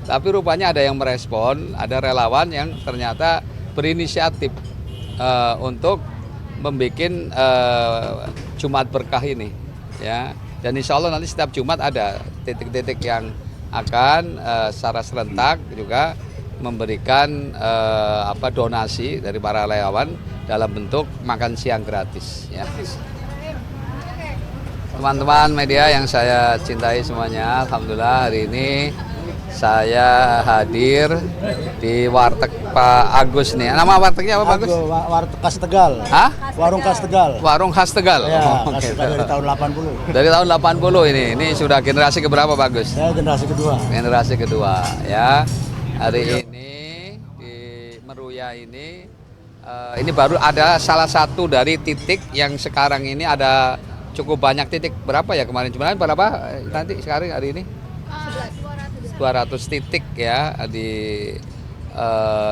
Tapi rupanya ada yang merespon, ada relawan yang ternyata berinisiatif untuk membuat Jumat Berkah ini, ya. Dan insya Allah nanti setiap Jumat ada titik-titik yang akan secara serentak juga memberikan donasi dari para relawan dalam bentuk makan siang gratis, ya. Teman-teman media yang saya cintai semuanya, alhamdulillah hari ini saya hadir di warteg Pak Agus nih. Nama wartegnya apa Pak Agus? Warteg Khas Tegal. Hah? Warung Khas Tegal. Warung Khas Tegal. Ya, Khas Tegal dari tahun 80. Dari tahun 80 ini. Ini sudah generasi keberapa Pak Agus? Ya, generasi kedua. Generasi kedua, ya. Hari ini di Meruya ini baru ada salah satu dari titik yang sekarang ini ada cukup banyak titik. Berapa ya kemarin? Berapa nanti sekarang hari ini? 200 titik ya di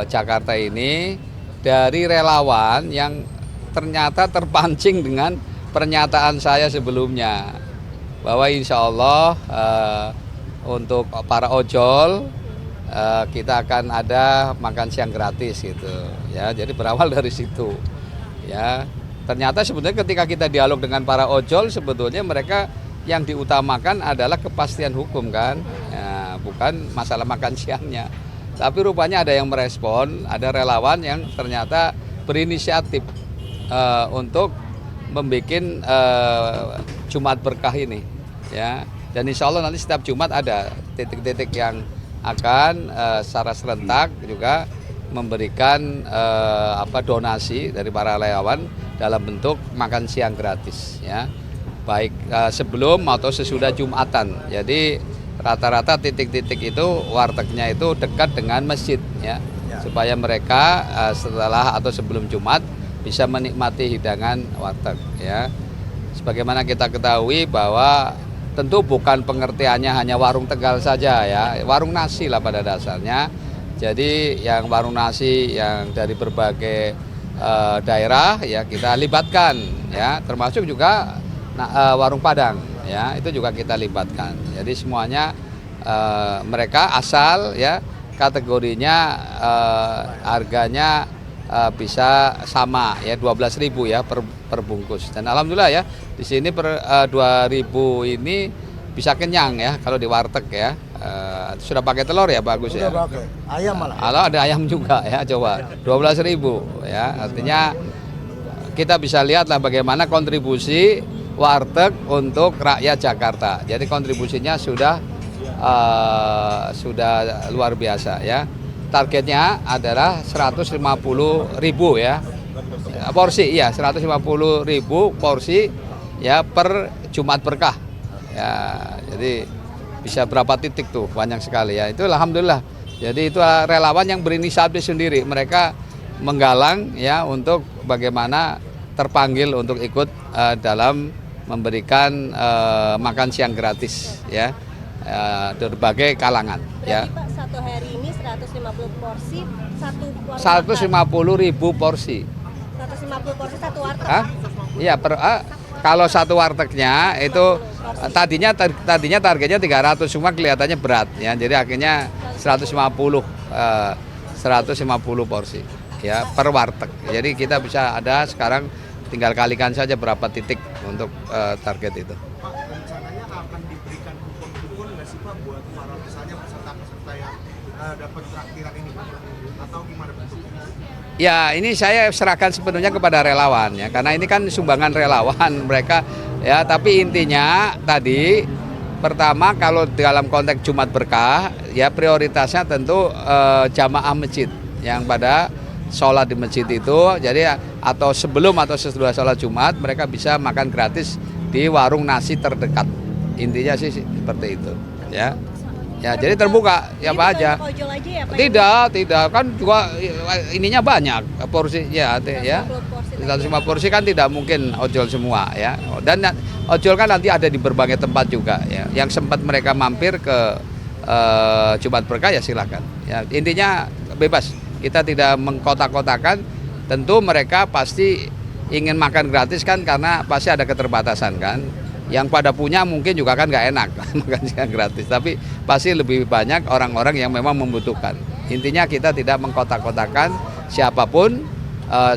Jakarta ini dari relawan yang ternyata terpancing dengan pernyataan saya sebelumnya bahwa insya Allah untuk para ojol kita akan ada makan siang gratis gitu ya. Jadi berawal dari situ ya. Ternyata sebenarnya ketika kita dialog dengan para ojol sebetulnya mereka yang diutamakan adalah kepastian hukum kan, ya, bukan masalah makan siangnya. Tapi rupanya ada yang merespon, ada relawan yang ternyata berinisiatif untuk membuat Jumat Berkah ini, ya. Dan insya Allah nanti setiap Jumat ada titik-titik yang akan secara serentak juga memberikan donasi dari para relawan dalam bentuk makan siang gratis, ya. Baik sebelum atau sesudah Jumatan. Jadi rata-rata titik-titik itu wartegnya itu dekat dengan masjid, ya. Supaya mereka setelah atau sebelum Jumat bisa menikmati hidangan warteg, ya. Sebagaimana kita ketahui bahwa tentu bukan pengertiannya hanya warung Tegal saja, ya. Warung nasi lah pada dasarnya. Jadi yang warung nasi yang dari berbagai daerah ya kita libatkan, ya, termasuk juga warung Padang, ya, itu juga kita libatkan. Jadi semuanya mereka asal ya kategorinya harganya bisa sama ya 12.000 ya per bungkus. Dan alhamdulillah ya di sini per 2.000 ini bisa kenyang ya kalau di warteg ya. Sudah pakai telur ya bagus ya. Sudah pakai. Ayam malah. Kalau ada ayam juga ya coba 12.000 ya. Artinya kita bisa lihatlah bagaimana kontribusi warteg untuk rakyat Jakarta. Jadi kontribusinya sudah luar biasa ya. Targetnya adalah 150.000 ya porsi, ya 150.000 porsi ya per Jumat Berkah ya. Jadi bisa berapa titik tuh, banyak sekali ya. Itu alhamdulillah. Jadi itu relawan yang berinisiatif sendiri. Mereka menggalang ya untuk bagaimana terpanggil untuk ikut dalam memberikan makan siang gratis ya berbagai kalangan. Berarti ya. Pak satu hari ini 150 porsi satu warteg. 150.000 porsi. 150 porsi satu warteg. Iya, kalau satu wartegnya itu tadinya targetnya 300, cuma kelihatannya berat ya. Jadi akhirnya 150 porsi ya per warteg. Jadi kita bisa ada sekarang tinggal kalikan saja berapa titik untuk target itu. Pak, rencananya akan diberikan kupon-kupon nggak sih Pak buat para misalnya peserta-peserta yang dapat traktiran ini Pak? Atau gimana bentuknya? Ya ini saya serahkan sepenuhnya kepada relawan ya, karena ini kan sumbangan relawan mereka ya. Tapi intinya tadi pertama kalau dalam konteks Jumat Berkah ya prioritasnya tentu jamaah masjid yang pada sholat di masjid itu. Jadi atau sebelum atau sesudah sholat Jumat mereka bisa makan gratis di warung nasi terdekat. Intinya sih seperti itu ya. Ya, jadi terbuka ya apa aja. Ojol aja ya, Pak? Tidak kan juga ininya banyak porsi ya 150 porsi kan tidak mungkin ojol semua ya. Dan ojol kan nanti ada di berbagai tempat juga ya. Yang sempat mereka mampir ke Jumat Berkah ya silakan. Ya, intinya bebas. Kita tidak mengkotak-kotakan. Tentu mereka pasti ingin makan gratis kan karena pasti ada keterbatasan kan. Yang pada punya mungkin juga kan nggak enak makan siang gratis, tapi pasti lebih banyak orang-orang yang memang membutuhkan. Intinya kita tidak mengkotak-kotakan siapapun,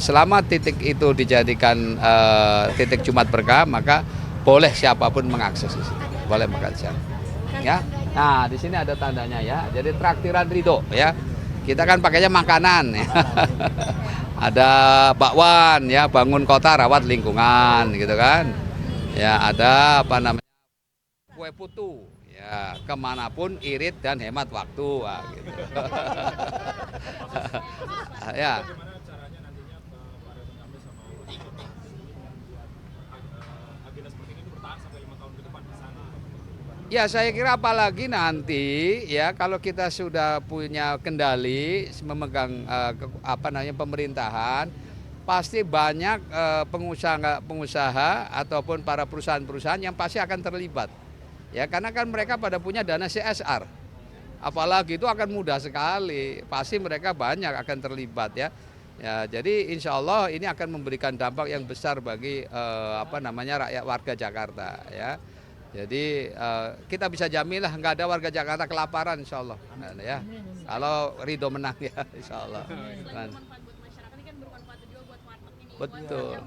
selama titik itu dijadikan titik Jumat Berkah, maka boleh siapapun mengakses di situ, boleh makan siang. Ya, nah di sini ada tandanya ya. Jadi traktiran Ridho ya. Kita kan pakainya makanan ya. Ada bakwan ya, bangun kota rawat lingkungan gitu kan. Ya ada apa namanya kue putu ya, kemanapun irit dan hemat waktu gitu. Ya. Ya saya kira apalagi nanti ya kalau kita sudah punya kendali memegang pemerintahan, pasti banyak pengusaha ataupun para perusahaan-perusahaan yang pasti akan terlibat. Ya karena kan mereka pada punya dana CSR. Apalagi itu akan mudah sekali. Pasti mereka banyak akan terlibat ya. Ya jadi insya Allah ini akan memberikan dampak yang besar bagi rakyat warga Jakarta ya. Jadi kita bisa jamin lah nggak ada warga Jakarta kelaparan insya Allah ya. Kalau Ridho menang ya insya Allah. Betul.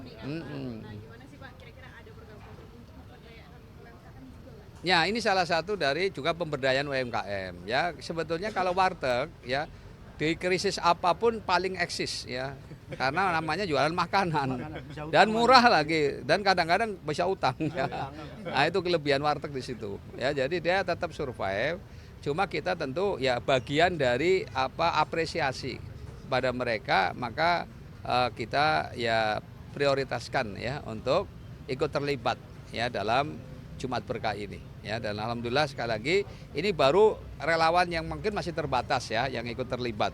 Ya ini salah satu dari juga pemberdayaan UMKM ya. Sebetulnya kalau warteg ya di krisis apapun paling eksis ya. Karena namanya jualan makanan dan murah lagi dan kadang-kadang bisa utang ya. Nah itu kelebihan warteg di situ ya. Jadi dia tetap survive. Cuma kita tentu ya bagian dari apresiasi pada mereka, maka kita ya prioritaskan ya untuk ikut terlibat ya dalam Jumat Berkah ini ya. Dan alhamdulillah sekali lagi ini baru relawan yang mungkin masih terbatas ya yang ikut terlibat.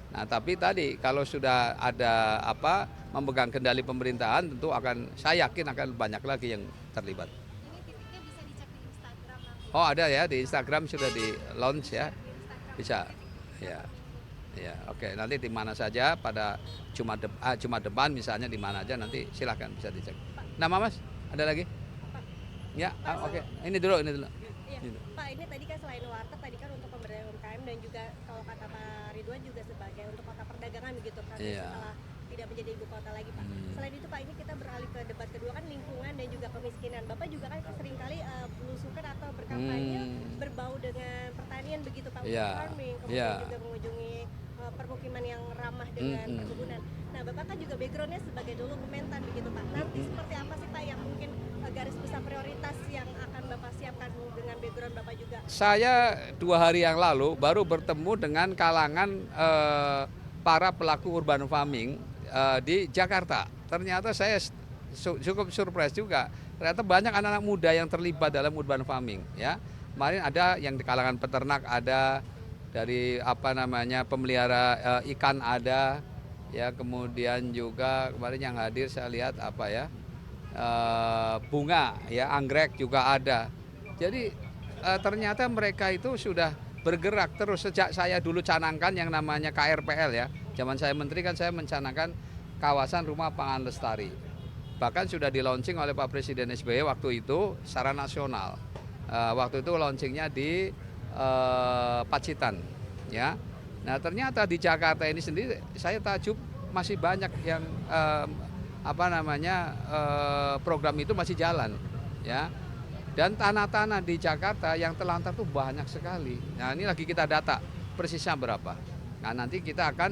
Nah tapi tadi kalau sudah ada memegang kendali pemerintahan tentu saya yakin akan banyak lagi yang terlibat. Ini titiknya bisa dicek di Instagram langsung. Oh ada ya, di Instagram sudah di launch ya, bisa ya. Ya, oke. Nanti di mana saja pada Jumat depan misalnya di mana aja nanti silahkan bisa dicek. Nama Mas? Ada lagi? Ya, oke. Ini dulu. Iya, Pak, ini tadi kan selain warteg tadi kan untuk pemberdayaan UMKM dan juga kalau kata Pak Ridwan juga sebagai untuk kota perdagangan begitu kan setelah tidak menjadi ibu kota lagi Pak. Selain itu Pak, ini kita beralih ke debat kedua kan lingkungan dan juga kemiskinan. Bapak juga kan seringkali belusukan atau berkampanye berbau dengan pertanian begitu Pak, farming, kemudian juga mengunjungi permukiman yang ramah dengan perkebunan. Nah, Bapak kan juga backgroundnya sebagai dulu Kementan begitu Pak. Nanti seperti apa sih Pak yang mungkin garis besar prioritas yang akan Bapak siapkan dengan background Bapak juga? Saya 2 hari yang lalu baru bertemu dengan kalangan para pelaku urban farming di Jakarta. Ternyata saya cukup surprise juga. Ternyata banyak anak-anak muda yang terlibat dalam urban farming ya. Kemarin ada yang di kalangan peternak, ada dari pemelihara ikan ada ya, kemudian juga kemarin yang hadir saya lihat bunga ya, anggrek juga ada. Jadi ternyata mereka itu sudah bergerak terus sejak saya dulu canangkan yang namanya KRPL ya. Zaman saya menteri kan saya mencanangkan kawasan rumah pangan lestari. Bahkan sudah di launching oleh Pak Presiden SBY waktu itu secara nasional. Waktu itu launchingnya di Pacitan ya. Nah ternyata di Jakarta ini sendiri saya takjub masih banyak yang program itu masih jalan ya. Dan tanah-tanah di Jakarta yang terlantar itu banyak sekali. Nah ini lagi kita data persisnya berapa. Nah nanti kita akan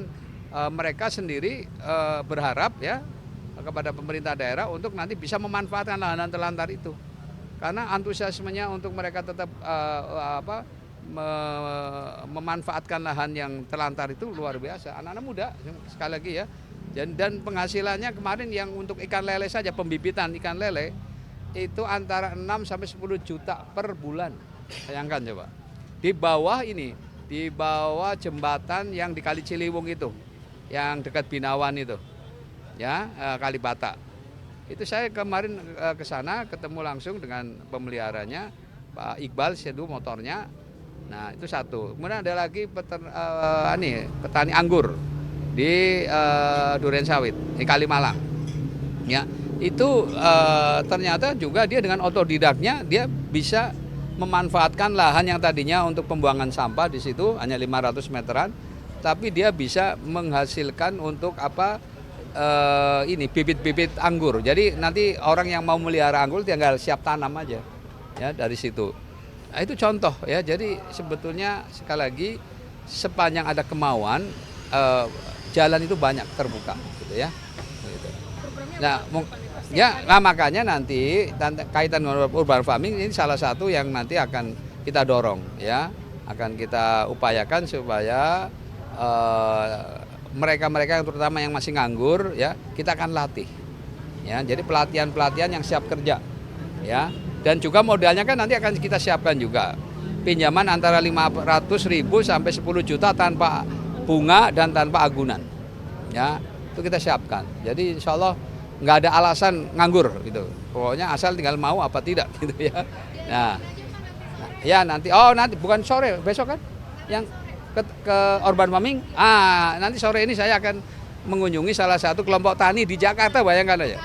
mereka sendiri berharap ya kepada pemerintah daerah untuk nanti bisa memanfaatkan lahan terlantar itu. Karena antusiasmenya untuk mereka tetap memanfaatkan lahan yang terlantar itu luar biasa. Anak-anak muda sekali lagi ya. Dan penghasilannya kemarin yang untuk ikan lele saja, pembibitan ikan lele itu antara 6 sampai 10 juta per bulan. Bayangkan coba. Di bawah ini, di bawah jembatan yang di Kali Ciliwung itu, yang dekat Binawan itu. Ya, Kalibata. Itu saya kemarin ke sana ketemu langsung dengan pemeliharanya Pak Iqbal sedu motornya. Nah, itu satu. Kemudian ada lagi petani anggur di Durensawit, di Kalimalang. Ya. itu ternyata juga dia dengan otodidaknya dia bisa memanfaatkan lahan yang tadinya untuk pembuangan sampah di situ hanya 500 meteran, tapi dia bisa menghasilkan untuk ini bibit-bibit anggur. Jadi nanti orang yang mau melihara anggur tinggal siap tanam aja ya dari situ. Nah, itu contoh ya. Jadi sebetulnya sekali lagi sepanjang ada kemauan jalan itu banyak terbuka gitu ya. Gitu. Nah, makanya nanti kaitan dengan urban farming ini salah satu yang nanti akan kita dorong ya, akan kita upayakan supaya mereka-mereka yang terutama yang masih nganggur ya, kita akan latih. Ya, jadi pelatihan-pelatihan yang siap kerja. Ya. Dan juga modalnya kan nanti akan kita siapkan juga. Pinjaman antara 500.000 sampai 10 juta tanpa bunga dan tanpa agunan. Ya, itu kita siapkan. Jadi insya Allah nggak ada alasan nganggur gitu. Pokoknya asal tinggal mau apa tidak gitu ya. Nah, ya nanti bukan sore, besok kan yang ke urban farming. Nanti sore ini saya akan mengunjungi salah satu kelompok tani di Jakarta, bayangkan aja.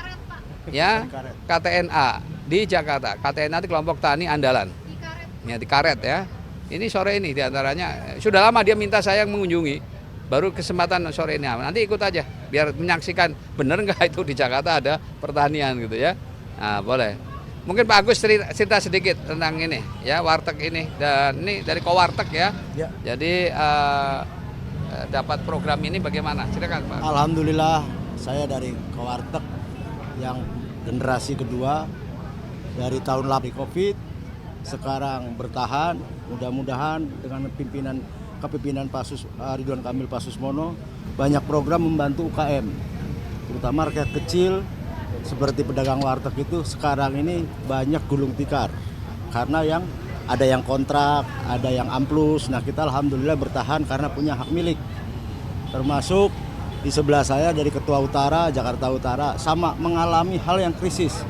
Ya, KTNA di Jakarta. KTNA itu kelompok tani andalan. Ya, di Karet ya. Ini sore ini diantaranya. Sudah lama dia minta saya mengunjungi. Baru kesempatan sore ini. Nanti ikut aja biar menyaksikan benar nggak itu di Jakarta ada pertanian gitu ya. Nah, boleh. Mungkin Pak Agus cerita sedikit tentang ini ya, warteg ini, dan ini dari Kowarteg ya. Ya. Jadi dapat program ini bagaimana? Silakan Pak. Alhamdulillah saya dari Kowarteg yang generasi kedua dari tahun lalu Covid, sekarang bertahan. Mudah-mudahan dengan kepemimpinan Ridwan Kamil Pak Susmono banyak program membantu UKM, terutama rakyat kecil. Seperti pedagang warteg itu sekarang ini banyak gulung tikar karena ada yang kontrak, ada yang amplus. Nah, kita alhamdulillah bertahan karena punya hak milik. Termasuk di sebelah saya dari Ketua Utara, Jakarta Utara, sama mengalami hal yang krisis.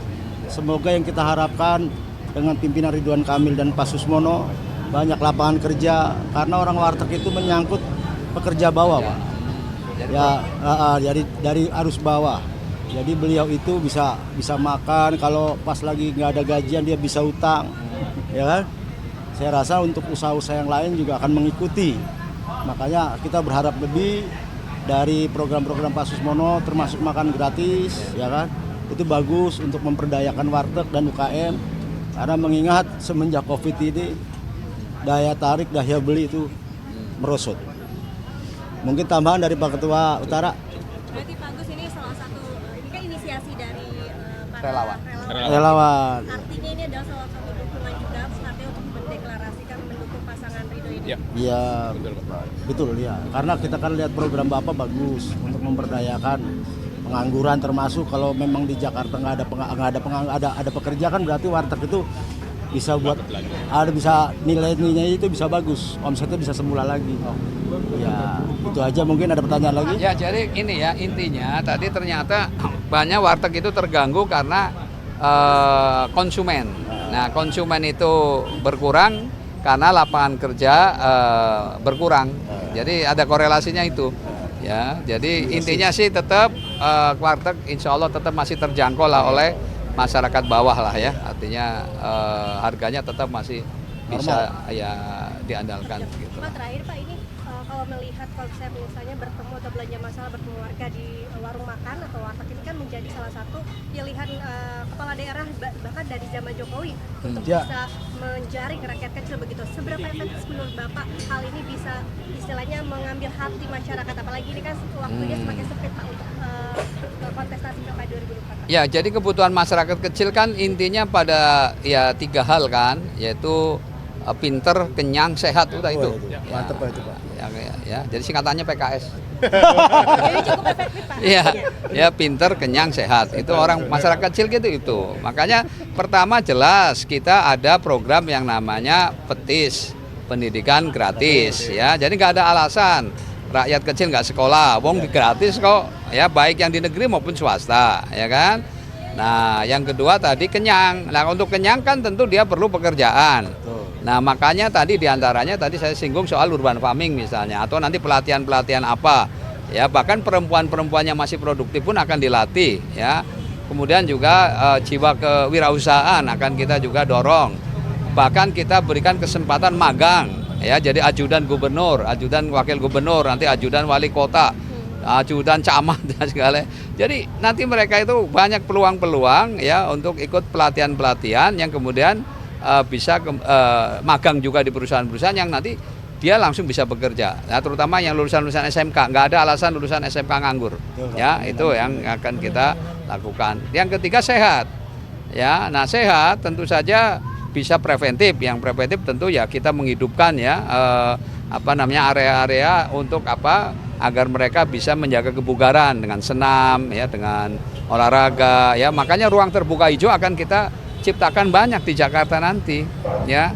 Semoga yang kita harapkan dengan pimpinan Ridwan Kamil dan Pak Susmono banyak lapangan kerja, karena orang warteg itu menyangkut pekerja bawah, Pak. Ya, dari arus bawah. Jadi beliau itu bisa makan, kalau pas lagi nggak ada gajian dia bisa utang, ya kan? Saya rasa untuk usaha-usaha yang lain juga akan mengikuti. Makanya kita berharap lebih dari program-program Pak Susmono, termasuk makan gratis, ya kan? Itu bagus untuk memperdayakan warteg dan UKM. Karena mengingat semenjak Covid ini daya tarik, daya beli itu merosot. Mungkin tambahan dari Pak Ketua Utara. Berarti Pak Agus ini salah satu, ini kan inisiasi dari para Relawan. Artinya ini adalah salah satu dukungan juga artinya untuk mendeklarasikan mendukung pasangan Ridho ini. Iya, betul ya. Karena kita kan lihat program Bapak bagus untuk memberdayakan pengangguran, termasuk kalau memang di Jakarta nggak ada pekerja kan, berarti warteg itu bisa bisa nilainya itu bisa bagus, omsetnya bisa semula lagi. Ya, itu aja. Mungkin ada pertanyaan lagi? Ya, jadi ini ya intinya tadi ternyata banyak warteg itu terganggu karena konsumen. Nah, konsumen itu berkurang karena lapangan kerja berkurang. Jadi ada korelasinya itu. Ya, jadi intinya sih tetap warteg insya Allah tetap masih terjangkau lah oleh masyarakat bawah lah ya. Artinya harganya tetap masih bisa ya diandalkan gitu. Pak, terakhir Pak, ini kalau melihat konsep misalnya bertemu atau belanja masalah bertemu warga di warung makan atau warteg, ini kan menjadi salah satu pilihan kepala daerah bahkan dari zaman Jokowi untuk bisa menjaring rakyat kecil begitu. Seberapa efektif menurut Bapak hal ini bisa istilahnya mengambil hati masyarakat, apalagi ini kan waktunya semakin sempit Pak untuk kontestasi Pilkada 2024? Ya, jadi kebutuhan masyarakat kecil kan intinya pada ya 3 hal kan, yaitu pinter, kenyang, sehat, udah itu. Mantap Pak itu Pak. Ya, jadi singkatannya PKS. Jadi cukup efektif Pak. Iya, ya pinter, kenyang, sehat. Itu orang masyarakat kecil gitu itu. Makanya pertama jelas kita ada program yang namanya petis, pendidikan gratis ya. Jadi nggak ada alasan rakyat kecil nggak sekolah, wong gratis kok ya, baik yang di negeri maupun swasta, ya kan. Nah, yang kedua tadi kenyang. Nah, untuk kenyang kan tentu dia perlu pekerjaan. Nah, makanya tadi diantaranya tadi saya singgung soal urban farming misalnya, atau nanti pelatihan-pelatihan apa, ya bahkan perempuan-perempuan yang masih produktif pun akan dilatih, ya. Kemudian juga jiwa kewirausahaan akan kita juga dorong. Bahkan kita berikan kesempatan magang, ya, jadi ajudan gubernur, ajudan wakil gubernur, nanti ajudan wali kota, ajudan camat dan segala. Jadi nanti mereka itu banyak peluang-peluang ya untuk ikut pelatihan-pelatihan yang kemudian bisa magang juga di perusahaan-perusahaan yang nanti dia langsung bisa bekerja. Nah, terutama yang lulusan-lulusan SMK, nggak ada alasan lulusan SMK nganggur. Ya, itu yang akan kita lakukan. Yang ketiga sehat. Ya, nah sehat tentu saja bisa preventif. Yang preventif tentu ya kita menghidupkan ya area-area untuk agar mereka bisa menjaga kebugaran dengan senam ya, dengan olahraga ya. Makanya ruang terbuka hijau akan kita ciptakan banyak di Jakarta nanti ya.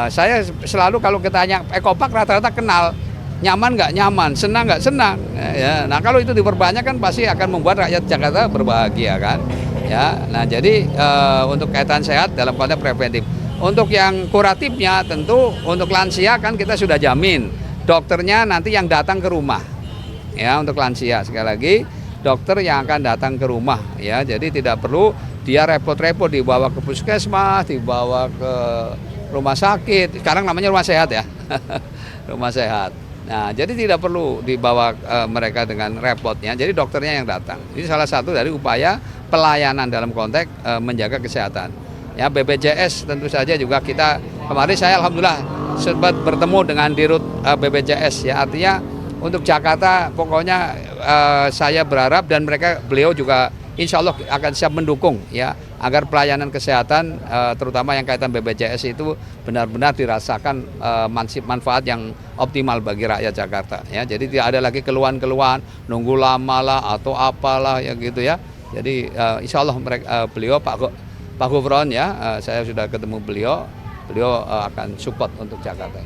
Saya selalu kalau ditanya Ekopark rata-rata kenal, nyaman nggak nyaman, senang nggak senang ya. Nah kalau itu diperbanyak kan pasti akan membuat rakyat Jakarta berbahagia kan ya. Nah jadi untuk kaitan sehat dalam konteks preventif. Untuk yang kuratifnya tentu untuk lansia kan kita sudah jamin dokternya nanti yang datang ke rumah ya. Untuk lansia sekali lagi dokter yang akan datang ke rumah ya. Jadi tidak perlu dia repot-repot dibawa ke puskesmas, dibawa ke rumah sakit, sekarang namanya rumah sehat ya, rumah sehat. Nah, jadi tidak perlu dibawa mereka dengan repotnya, jadi dokternya yang datang. Ini salah satu dari upaya pelayanan dalam konteks menjaga kesehatan. Ya, BPJS tentu saja juga kita, kemarin saya alhamdulillah sempat bertemu dengan Dirut BPJS ya, artinya untuk Jakarta pokoknya saya berharap dan beliau juga insya Allah akan siap mendukung ya agar pelayanan kesehatan terutama yang kaitan BPJS itu benar-benar dirasakan manfaat yang optimal bagi rakyat Jakarta ya. Jadi tidak ada lagi keluhan-keluhan nunggu lama lah atau apalah ya gitu ya. Jadi insya Allah beliau Pak Gufron ya, saya sudah ketemu beliau akan support untuk Jakarta.